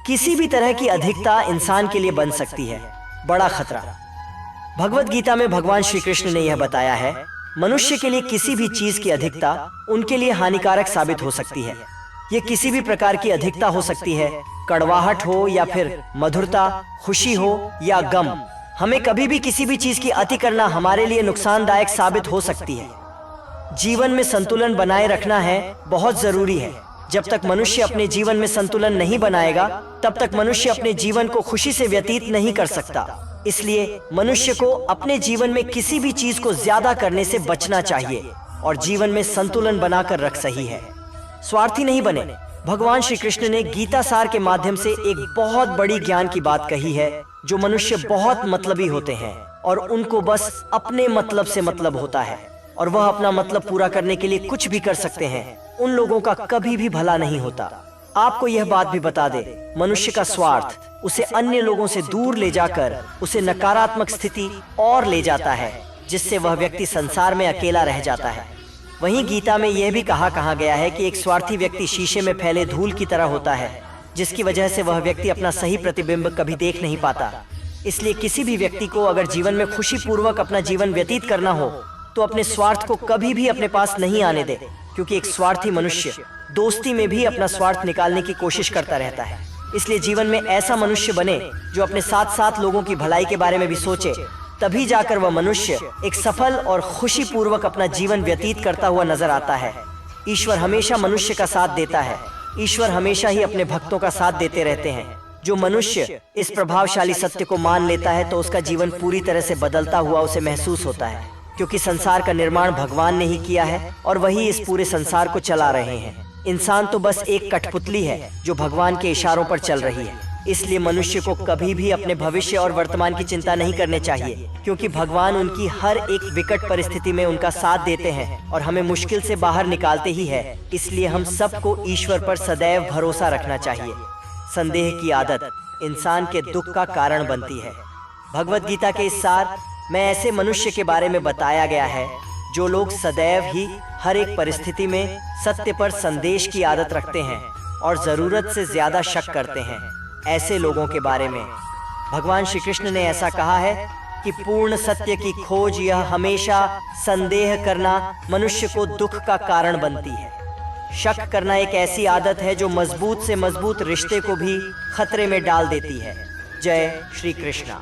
किसी भी तरह की अधिकता इंसान के लिए बन सकती है बड़ा खतरा। भगवत गीता में भगवान श्री कृष्ण ने यह बताया है, मनुष्य के लिए किसी भी चीज की अधिकता उनके लिए हानिकारक साबित हो सकती है। ये किसी भी प्रकार की अधिकता हो सकती है, कड़वाहट हो या फिर मधुरता, खुशी हो या गम। हमें कभी भी किसी भी चीज की अति करना हमारे लिए नुकसानदायक साबित हो सकती है। जीवन में संतुलन बनाए रखना है बहुत जरूरी है। जब तक मनुष्य अपने जीवन में संतुलन नहीं बनाएगा, तब तक मनुष्य अपने जीवन को खुशी से व्यतीत नहीं कर सकता। इसलिए मनुष्य को अपने जीवन में किसी भी चीज को ज्यादा करने से बचना चाहिए और जीवन में संतुलन बनाकर रख सही है। स्वार्थी नहीं बने। भगवान श्री कृष्ण ने गीता सार के माध्यम से एक बहुत बड़ी ज्ञान की बात कही है, जो मनुष्य बहुत मतलबी होते हैं और उनको बस अपने मतलब से मतलब होता है और वह अपना मतलब पूरा करने के लिए कुछ भी कर सकते हैं। उन लोगों का कभी भी भला नहीं होता। आपको यह बात भी बता दे, मनुष्य का स्वार्थ उसे अन्य लोगों से दूर ले जाकर उसे नकारात्मक स्थिति और ले जाता है, जिससे वह व्यक्ति संसार में अकेला रह जाता है। वहीं गीता में यह भी कहा गया है कि एक स्वार्थी व्यक्ति शीशे में फैले धूल की तरह होता है, जिसकी वजह से वह व्यक्ति अपना सही प्रतिबिंब कभी देख नहीं पाता। इसलिए किसी भी व्यक्ति को अगर जीवन में खुशी पूर्वक अपना जीवन व्यतीत करना हो तो अपने स्वार्थ को कभी भी अपने पास नहीं आने दे, क्योंकि एक स्वार्थी मनुष्य दोस्ती में भी अपना स्वार्थ निकालने की कोशिश करता रहता है। इसलिए जीवन में ऐसा मनुष्य बने जो अपने साथ साथ लोगों की भलाई के बारे में भी सोचे, तभी जाकर वह मनुष्य एक सफल और खुशी पूर्वक अपना जीवन व्यतीत करता हुआ नजर आता है। ईश्वर हमेशा मनुष्य का साथ देता है। ईश्वर हमेशा ही अपने भक्तों का साथ देते रहते हैं। जो मनुष्य इस प्रभावशाली सत्य को मान लेता है तो उसका जीवन पूरी तरह से बदलता हुआ उसे महसूस होता है, क्योंकि संसार का निर्माण भगवान ने ही किया है और वही इस पूरे संसार को चला रहे हैं। इंसान तो बस एक कठपुतली है जो भगवान के इशारों पर चल रही है। इसलिए मनुष्य को कभी भी अपने भविष्य और वर्तमान की चिंता नहीं करनी चाहिए, क्योंकि भगवान उनकी हर एक विकट परिस्थिति में उनका साथ देते हैं और हमें मुश्किल से बाहर निकालते ही है। इसलिए हम सबको ईश्वर पर सदैव भरोसा रखना चाहिए। संदेह की आदत इंसान के दुख का कारण बनती है। भगवत गीता के इस सार में ऐसे मनुष्य के बारे में बताया गया है जो लोग सदैव ही हर एक परिस्थिति में सत्य पर संदेश की आदत रखते हैं और जरूरत से ज्यादा शक करते हैं। ऐसे लोगों के बारे में भगवान श्री कृष्ण ने ऐसा कहा है कि पूर्ण सत्य की खोज यह हमेशा संदेह करना मनुष्य को दुख का कारण बनती है। शक करना एक ऐसी आदत है जो मजबूत से मजबूत रिश्ते को भी खतरे में डाल देती है। जय श्री कृष्णा।